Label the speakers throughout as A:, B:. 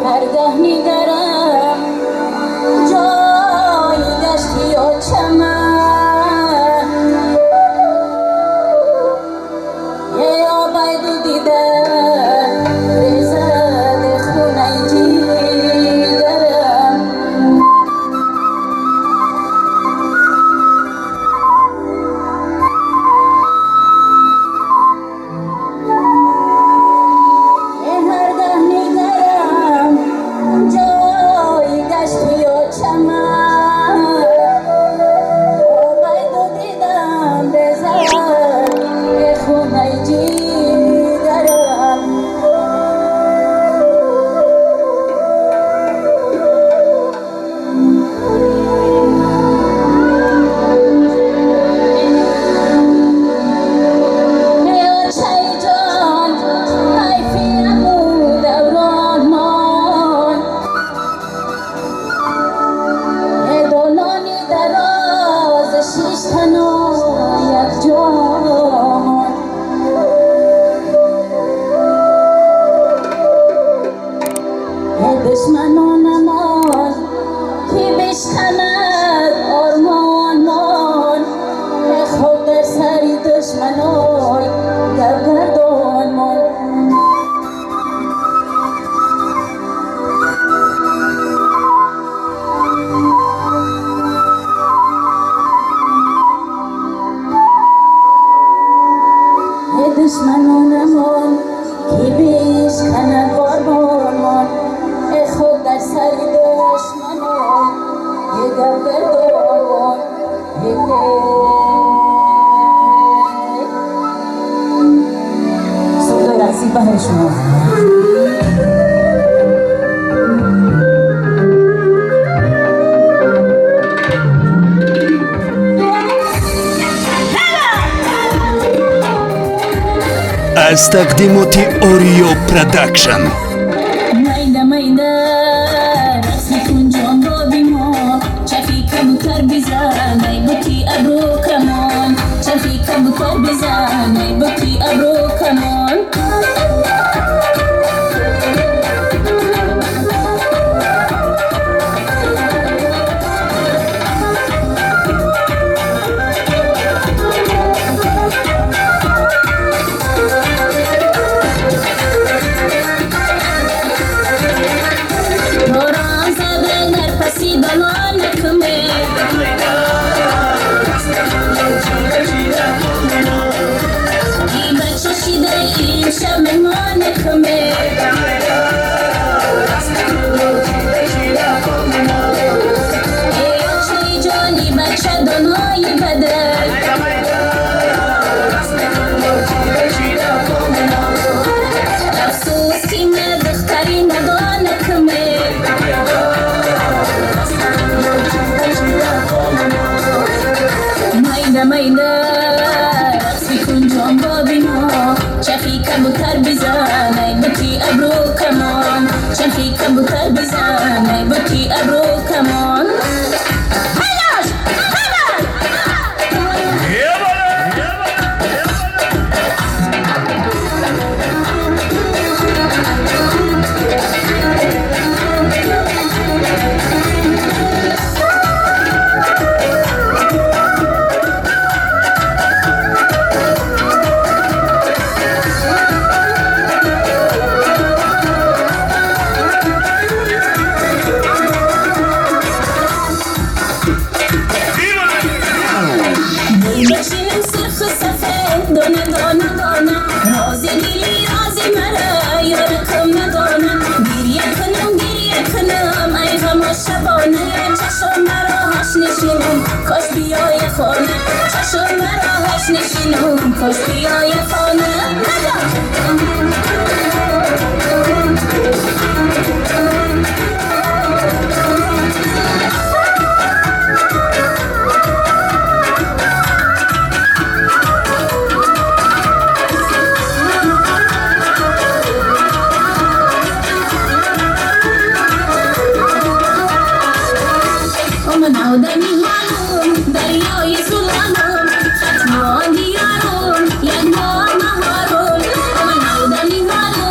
A: هرگاه میگرم جایی دشتی و چمن یه آبایدو دیدم رزد خونه جیگرم هرگاه میگرم جایی دشتی و چمن آبایدو دیدم رزد خونه جیگرم دشمنانمان که بشکند آرمانمان خود در سری دشمنای گردانمان دشمنانمان که بشکند آرمانمان خود در سری دشمنان یه گردانمان صدای رقصی برای شما
B: از تقدیمات اوریو پروداکشن
A: مایده رقصی کن جان با بیما چفی کبوتر بزن ای بکی ابرو کمان چفی کبوتر بزن ای بکی ابرو کمان مایده رقصی کن جان با بیما چفی کبوتر بزن ای بکی ابرو کمان چفی کبوتر بزن ای بکی ابرو کمان کاش بیای خانه چشم مرا هاش نشینم کاش بیای خانه دریای سلطانم ختم دیارم یک ماه مهارم من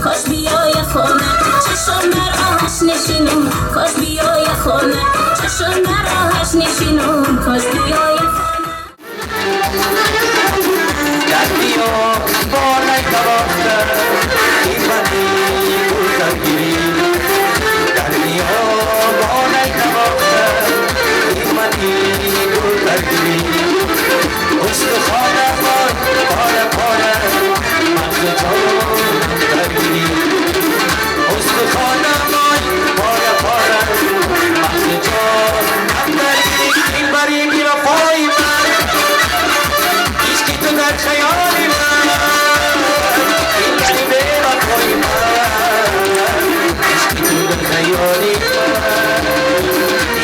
A: کاش بیای خونه چشم در آهش نشینم کاش بیای خونه چشم در آهش نشینم کاش بیای خونه
C: گردیو بالای دوافته ایمانی بودگیری گردیو بالای دوافته ایمانی بودگیری استخانه خود پاره پاره مغز جان درگیری استخانه خود پاره پاره مغز جان درگیری این بری میره پای من هیچکی تو در خیالی من این بری میره پای من هیچکی تو در خیالی من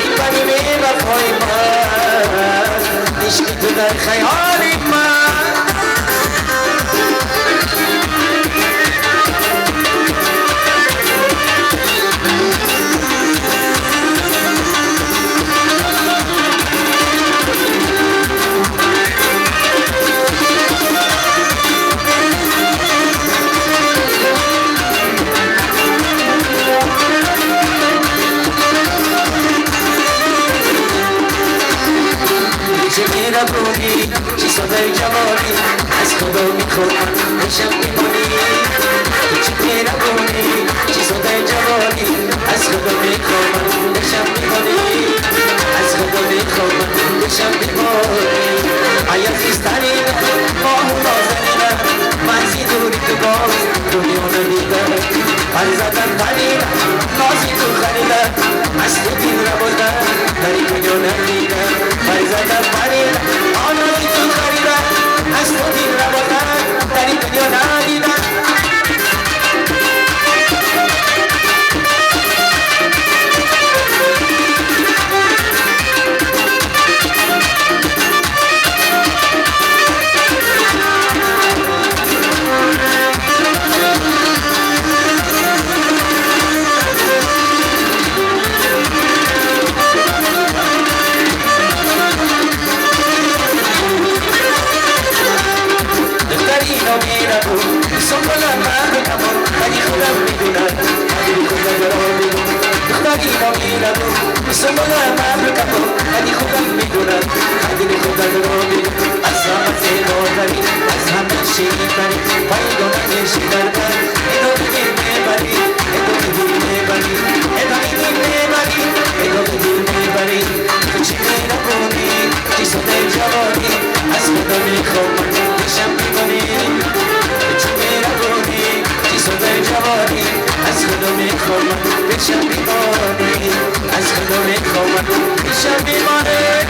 C: این بری میره پای من هیچکی تو در خیالی من چه نبودی چی صدای جوانی از خدا میکنم بشم میمونی چه نبودی چی صدای جوانی از خدا میکنم بشم میمونی از خدا میکنم بشم میمونی آیا خیستانی ماه نازنینه منزی دوری تو باز دنیا ندیده هر زدن خلیل نازی تو خلیله از تو دین را بوده داری دنیا ندیده هر زدن خلیل آنازی تو خلیله از تو دین را بوده داری دنیا ندیده سنبلا مهرمون ولی خودم میدونم ولی خودم را میدونم دختری را میرم سنبلا مهرمون ولی خودم میدونم ولی خودم را میدونم از همه زیباتری از همه شیرین‌تری پایدانه شیرین‌تر اینو بگیر میبری اینو بگیر میبری اینو بگیر میبری اینو بگیر میبری تو چی میرمونی چی صدای جوانی از خدا میخوام بشم میمونی چی میرمونی چی صدای جوانی از خدا میخوام بشم میمونی از خدا میخوام بشم میمونی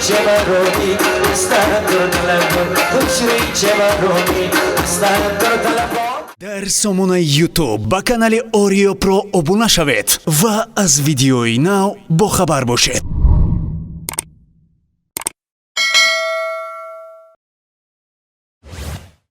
C: چبرومی استان تو طلبم خوشری چبرومی استان تو طلبم.
B: дар сомонаи YouTube ба канали Oriyo Pro обуна шавед ва аз видеои нав бохабар бошед.